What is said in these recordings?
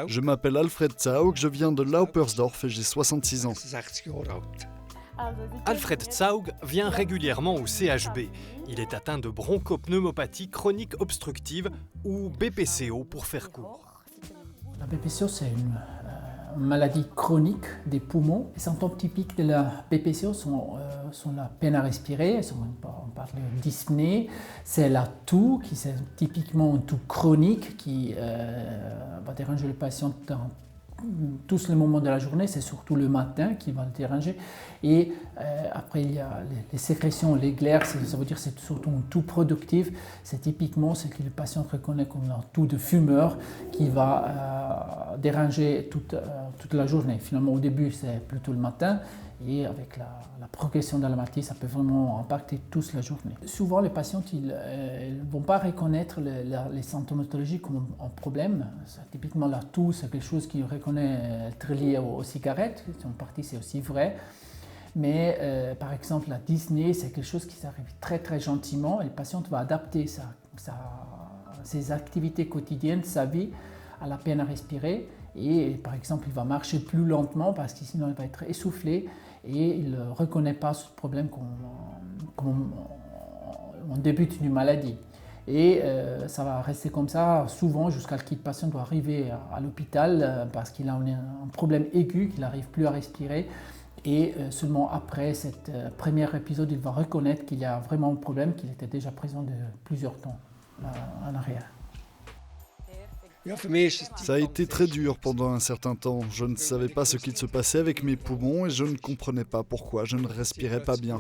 Je m'appelle Alfred Zaug, je viens de Laupersdorf et j'ai 66 ans. Alfred Zaug vient régulièrement au CHB. Il est atteint de bronchopneumopathie chronique obstructive ou BPCO pour faire court. La BPCO, c'est une maladie chronique des poumons. Les symptômes typiques de la BPCO sont la peine à respirer, on parle de dyspnée, c'est la toux, qui c'est typiquement une toux chronique qui va déranger le patient dans tous les moments de la journée, c'est surtout le matin qui va le déranger. Et après, il y a les sécrétions, les glaires, ça veut dire que c'est surtout une toux productive. C'est typiquement ce que le patient reconnaît comme un toux de fumeur qui va déranger toute la journée. Finalement, au début, c'est plutôt le matin. Et avec la progression de la maladie, ça peut vraiment impacter toute la journée. Souvent, les patients ne vont pas reconnaître les symptomatologies comme un problème. Typiquement, la toux, c'est quelque chose qu'ils reconnaissent être lié aux cigarettes. En partie, c'est aussi vrai. Mais par exemple, la dyspnée, c'est quelque chose qui arrive très très gentiment et le patient va adapter ses activités quotidiennes, sa vie, à la peine à respirer. Et par exemple, il va marcher plus lentement parce que sinon il va être essoufflé et il ne reconnaît pas ce problème comme on débute d'une maladie. Et ça va rester comme ça souvent jusqu'à ce que le patient doit arriver à l'hôpital parce qu'il a un problème aigu, qu'il n'arrive plus à respirer. Et seulement après cet premier épisode, il va reconnaître qu'il y a vraiment un problème, qu'il était déjà présent de plusieurs temps en arrière. Ça a été très dur pendant un certain temps. Je ne savais pas ce qu'il se passait avec mes poumons et je ne comprenais pas pourquoi je ne respirais pas bien.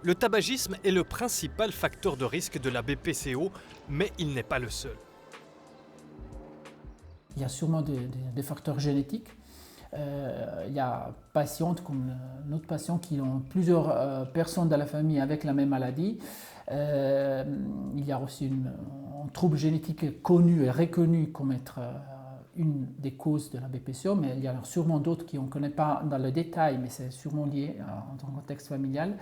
Le tabagisme est le principal facteur de risque de la BPCO, mais il n'est pas le seul. Il y a sûrement des facteurs génétiques. Il y a patientes comme notre patient qui ont plusieurs personnes dans la famille avec la même maladie. Il y a aussi un trouble génétique connu et reconnu comme être une des causes de la BPCO, mais il y a sûrement d'autres qu'on ne connaît pas dans le détail, mais c'est sûrement lié dans un contexte familial.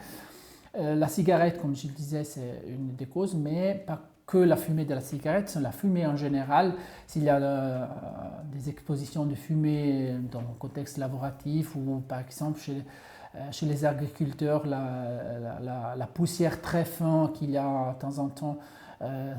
La cigarette, comme je le disais, c'est une des causes, mais pas que la fumée de la cigarette, c'est la fumée en général. S'il y a des expositions de fumée dans le contexte laboratif ou par exemple chez les agriculteurs, la poussière très fine qu'il y a de temps en temps,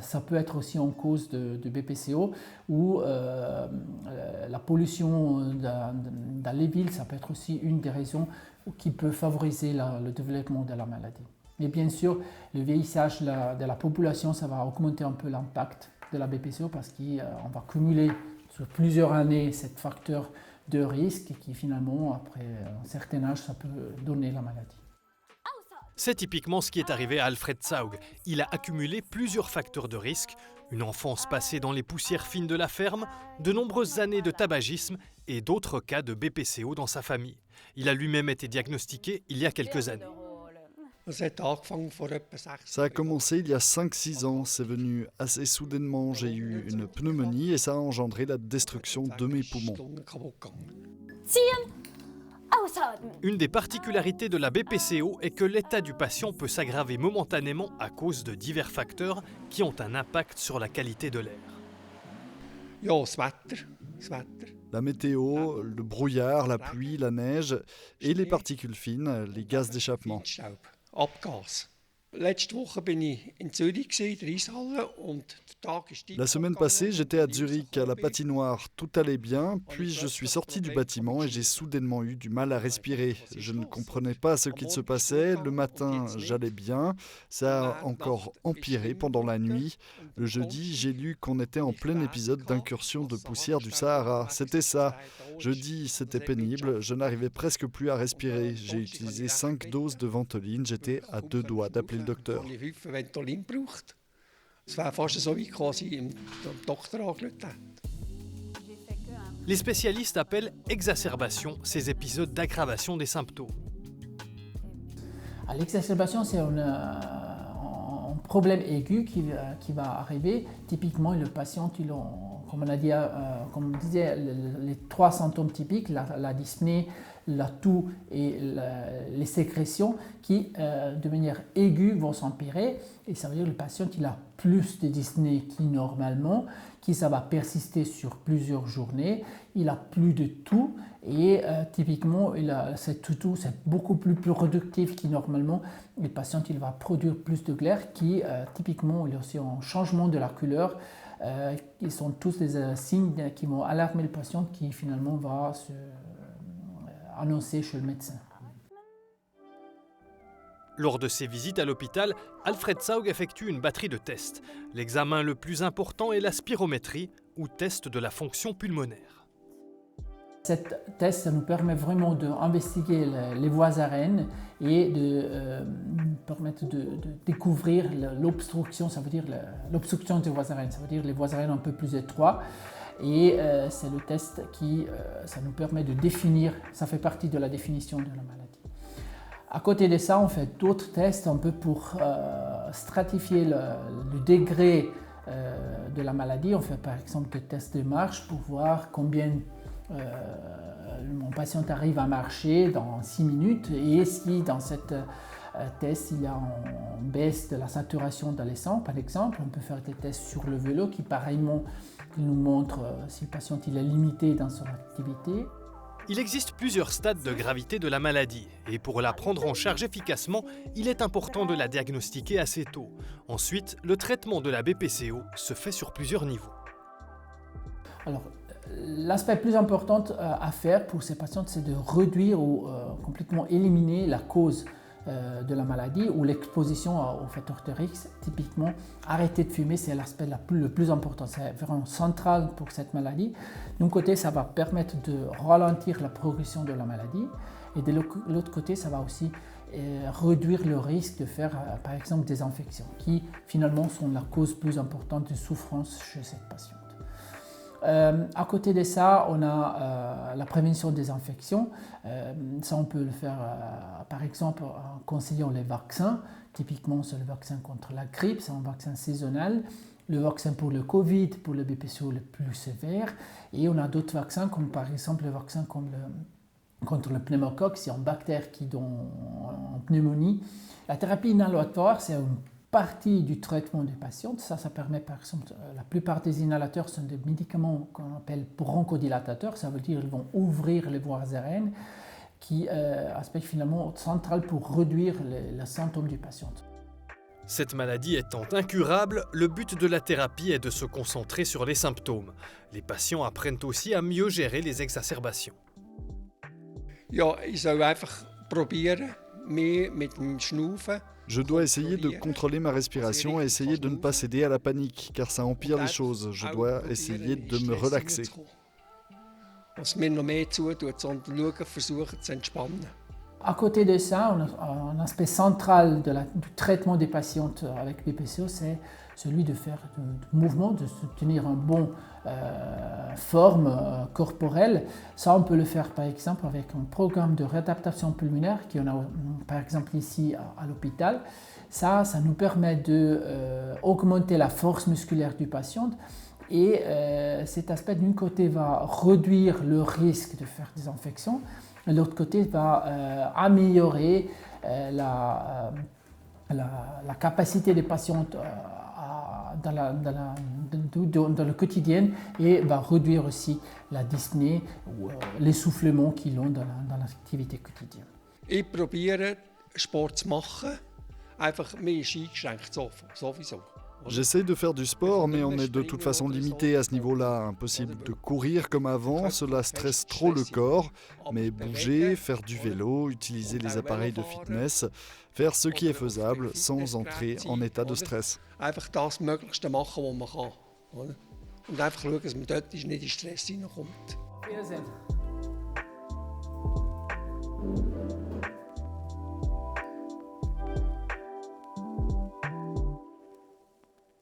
ça peut être aussi en cause de BPCO, ou la pollution dans les villes, ça peut être aussi une des raisons qui peut favoriser le développement de la maladie. Et bien sûr, le vieillissage de la population, ça va augmenter un peu l'impact de la BPCO parce qu'on va cumuler sur plusieurs années ce facteur de risque et qui finalement, après un certain âge, ça peut donner la maladie. C'est typiquement ce qui est arrivé à Alfred Zaug. Il a accumulé plusieurs facteurs de risque, une enfance passée dans les poussières fines de la ferme, de nombreuses années de tabagisme et d'autres cas de BPCO dans sa famille. Il a lui-même été diagnostiqué il y a quelques années. Ça a commencé il y a 5-6 ans, c'est venu assez soudainement. J'ai eu une pneumonie et ça a engendré la destruction de mes poumons. Une des particularités de la BPCO est que l'état du patient peut s'aggraver momentanément à cause de divers facteurs qui ont un impact sur la qualité de l'air. La météo, le brouillard, la pluie, la neige et les particules fines, les gaz d'échappement. La semaine passée, j'étais à Zurich, à la patinoire. Tout allait bien, puis je suis sorti du bâtiment et j'ai soudainement eu du mal à respirer. Je ne comprenais pas ce qu'il se passait. Le matin, j'allais bien. Ça a encore empiré pendant la nuit. Le jeudi, j'ai lu qu'on était en plein épisode d'incursion de poussière du Sahara. C'était ça. Jeudi, c'était pénible. Je n'arrivais presque plus à respirer. J'ai utilisé 5 doses de Ventoline. J'étais à 2 doigts d'appeler le docteur. Les spécialistes appellent exacerbation ces épisodes d'aggravation des symptômes. L'exacerbation, c'est un problème aigu qui va arriver. Typiquement, le patient, comme on a dit, comme on disait, les 3 symptômes typiques, la dyspnée, la toux et les sécrétions qui, de manière aiguë, vont s'empirer. Et ça veut dire que le patient il a plus de dyspnée qui normalement, qui ça va persister sur plusieurs journées. Il a plus de toux et typiquement, cette toux c'est beaucoup plus productif qui normalement. Le patient il va produire plus de glaire qui, typiquement, il y a aussi un changement de la couleur. Ils sont tous des signes qui vont alarmer le patient qui finalement va se annoncer chez le médecin. Lors de ses visites à l'hôpital, Alfred Saug effectue une batterie de tests. L'examen le plus important est la spirométrie, ou test de la fonction pulmonaire. Cet test ça nous permet vraiment d'investiguer les voies aériennes et de permettre de découvrir l'obstruction, ça veut dire l'obstruction des voies aériennes, ça veut dire les voies aériennes un peu plus étroites. Et c'est le test qui ça nous permet de définir, ça fait partie de la définition de la maladie. À côté de ça, on fait d'autres tests un peu pour stratifier le degré de la maladie. On fait par exemple des tests de marche pour voir combien mon patient arrive à marcher dans 6 minutes et si dans cette test il y a une baisse de la saturation dans les sangs, par exemple, on peut faire des tests sur le vélo qui pareillement nous montrent si le patient il est limité dans son activité. Il existe plusieurs stades de gravité de la maladie et pour la prendre en charge efficacement, il est important de la diagnostiquer assez tôt. Ensuite, le traitement de la BPCO se fait sur plusieurs niveaux. Alors, l'aspect plus important à faire pour ces patients, c'est de réduire ou complètement éliminer la cause de la maladie ou l'exposition aux facteurs de risque. Typiquement, arrêter de fumer, c'est l'aspect le plus important. C'est vraiment central pour cette maladie. D'un côté, ça va permettre de ralentir la progression de la maladie et de l'autre côté, ça va aussi réduire le risque de faire, par exemple, des infections qui, finalement, sont la cause plus importante de souffrance chez cette patiente. À côté de ça, on a la prévention des infections. Ça, on peut le faire, par exemple, en conseillant les vaccins. Typiquement, c'est le vaccin contre la grippe, c'est un vaccin saisonal. Le vaccin pour le Covid, pour le BPCO le plus sévère. Et on a d'autres vaccins, comme par exemple le vaccin contre le pneumocoque, c'est une bactérie qui donne en pneumonie. La thérapie inhalatoire, c'est une partie du traitement des patients. Ça permet par exemple, la plupart des inhalateurs sont des médicaments qu'on appelle bronchodilatateurs, ça veut dire qu'ils vont ouvrir les voies aériennes, qui est aspect finalement central pour réduire les symptômes du patient. Cette maladie étant incurable, le but de la thérapie est de se concentrer sur les symptômes. Les patients apprennent aussi à mieux gérer les exacerbations. Ja, ich soll einfach probieren, mehr mit dem Schnaufen. Je dois essayer de contrôler ma respiration et essayer de ne pas céder à la panique, car ça empire les choses. Je dois essayer de me relaxer. Was mir noch mehr zutut, sondern schauen, versuchen zu entspannen. À côté de ça, un aspect central du traitement des patients avec BPCO, c'est celui de faire du mouvement, de se tenir en bonne forme corporelle. Ça, on peut le faire par exemple avec un programme de réadaptation pulmonaire qu'on a par exemple ici à l'hôpital. Ça nous permet d'augmenter la force musculaire du patient. Et cet aspect, d'un côté, va réduire le risque de faire des infections. De l'autre côté, va améliorer la capacité des patients dans le quotidien et va réduire aussi la dyspnée ou l'essoufflement qu'ils ont dans l'activité quotidienne. Ich probiere Sport zu machen, einfach mir ist eingeschränkt sowieso. J'essaye de faire du sport, mais on est de toute façon limité à ce niveau-là. Impossible de courir comme avant, cela stresse trop le corps. Mais bouger, faire du vélo, utiliser les appareils de fitness, faire ce qui est faisable sans entrer en état de stress. Einfach das Möglichste machen, was man kann. Und einfach schauen, dass man dort nicht in Stress hineinkommt. Wiedersehen.